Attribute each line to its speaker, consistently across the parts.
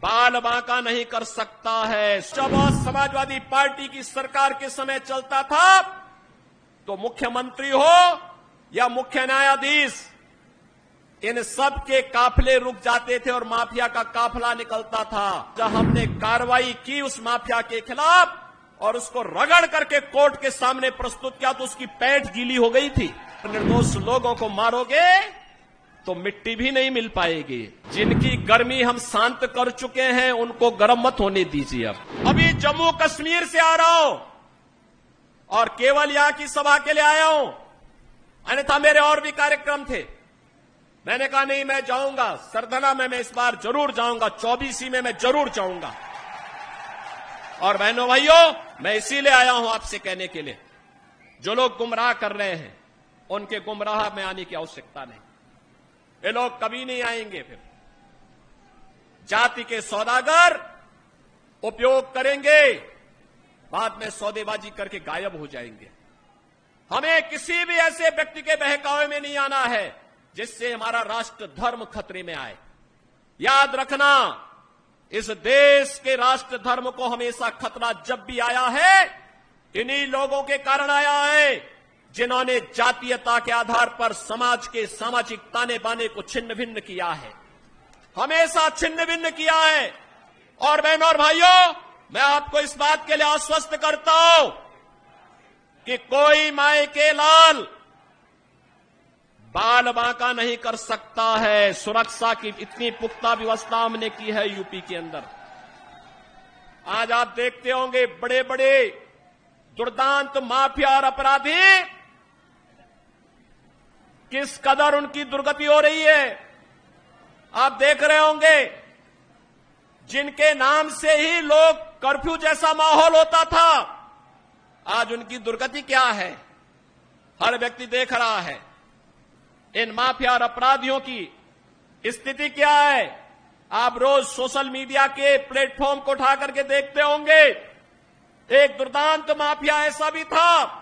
Speaker 1: बाल बांका नहीं कर सकता है। जब समाजवादी पार्टी की सरकार के समय चलता था तो मुख्यमंत्री हो या मुख्य न्यायाधीश, इन सब के काफिले रुक जाते थे और माफिया का काफिला निकलता था। जब हमने कार्रवाई की उस माफिया के खिलाफ और उसको रगड़ करके कोर्ट के सामने प्रस्तुत किया तो उसकी पैंट गीली हो गई थी। निर्दोष लोगों को मारोगे तो मिट्टी भी नहीं मिल पाएगी। जिनकी गर्मी हम शांत कर चुके हैं उनको गर्म मत होने दीजिए। अभी जम्मू कश्मीर से आ रहा हूं और केवल यहां की सभा के लिए आया हूं, अन्यथा मेरे और भी कार्यक्रम थे। मैंने कहा नहीं, मैं जाऊंगा सरधना में, मैं इस बार जरूर जाऊंगा, 24 में मैं जरूर जाऊंगा। और बहनों भाइयों, मैं इसीलिए आया हूं आपसे कहने के लिए, जो लोग गुमराह कर रहे हैं उनके गुमराह में आने की आवश्यकता नहीं। ये लोग कभी नहीं आएंगे। फिर जाति के सौदागर उपयोग करेंगे, बाद में सौदेबाजी करके गायब हो जाएंगे। हमें किसी भी ऐसे व्यक्ति के बहकावे में नहीं आना है जिससे हमारा राष्ट्र धर्म खतरे में आए। याद रखना, इस देश के राष्ट्र धर्म को हमेशा खतरा जब भी आया है, इन्हीं लोगों के कारण आया है जिन्होंने जातीयता के आधार पर समाज के सामाजिक ताने बाने को छिन्न भिन्न किया है, हमेशा छिन्न भिन्न किया है। और बहनों और भाइयों, मैं आपको इस बात के लिए आश्वस्त करता हूं कि कोई माय के लाल बाल बांका नहीं कर सकता है। सुरक्षा की इतनी पुख्ता व्यवस्था हमने की है यूपी के अंदर। आज आप देखते होंगे बड़े बड़े दुर्दांत माफिया और अपराधी किस कदर उनकी दुर्गति हो रही है। आप देख रहे होंगे, जिनके नाम से ही लोग कर्फ्यू जैसा माहौल होता था, आज उनकी दुर्गति क्या है, हर व्यक्ति देख रहा है। इन माफिया और अपराधियों की स्थिति क्या है, आप रोज सोशल मीडिया के प्लेटफॉर्म को उठा करके देखते होंगे। एक दुर्दांत माफिया ऐसा भी था।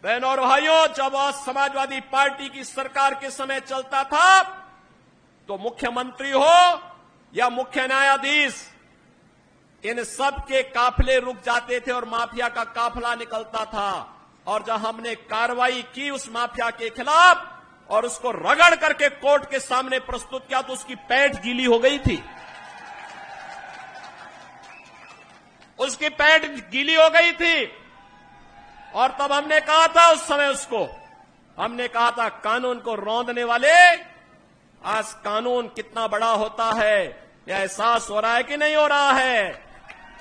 Speaker 1: बहनों और भाइयों, जब समाजवादी पार्टी की सरकार के समय चलता था तो मुख्यमंत्री हो या मुख्य न्यायाधीश, इन सब के काफिले रुक जाते थे और माफिया का काफिला निकलता था। और जब हमने कार्रवाई की उस माफिया के खिलाफ और उसको रगड़ करके कोर्ट के सामने प्रस्तुत किया तो उसकी पैंट गीली हो गई थी, उसकी पैंट गीली हो गई थी। और तब हमने कहा था, उस समय उसको हमने कहा था, कानून को रौंदने वाले, आज कानून कितना बड़ा होता है यह एहसास हो रहा है कि नहीं हो रहा है।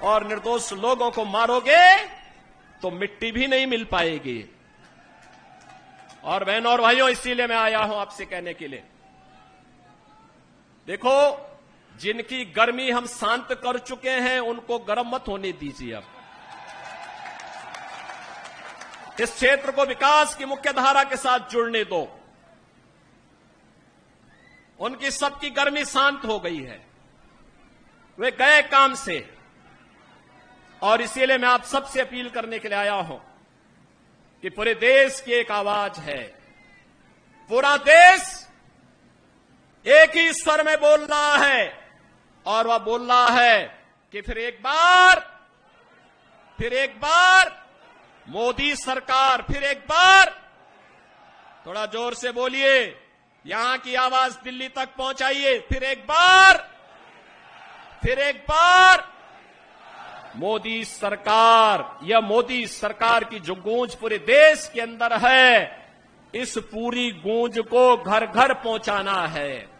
Speaker 1: और निर्दोष लोगों को मारोगे तो मिट्टी भी नहीं मिल पाएगी। और बहनों और भाइयों, इसीलिए मैं आया हूं आपसे कहने के लिए, देखो, जिनकी गर्मी हम शांत कर चुके हैं उनको गर्म मत होने दीजिए। अब इस क्षेत्र को विकास की मुख्य धारा के साथ जुड़ने दो। उनकी सबकी गर्मी शांत हो गई है, वे गए काम से। और इसीलिए मैं आप सबसे अपील करने के लिए आया हूं कि पूरे देश की एक आवाज है, पूरा देश एक ही स्वर में बोल रहा है। और वह बोल रहा है कि फिर एक बार मोदी सरकार, फिर एक बार, थोड़ा जोर से बोलिए, यहां की आवाज दिल्ली तक पहुंचाइए, फिर एक बार मोदी सरकार। यह मोदी सरकार की जो गूंज पूरे देश के अंदर है, इस पूरी गूंज को घर घर पहुंचाना है।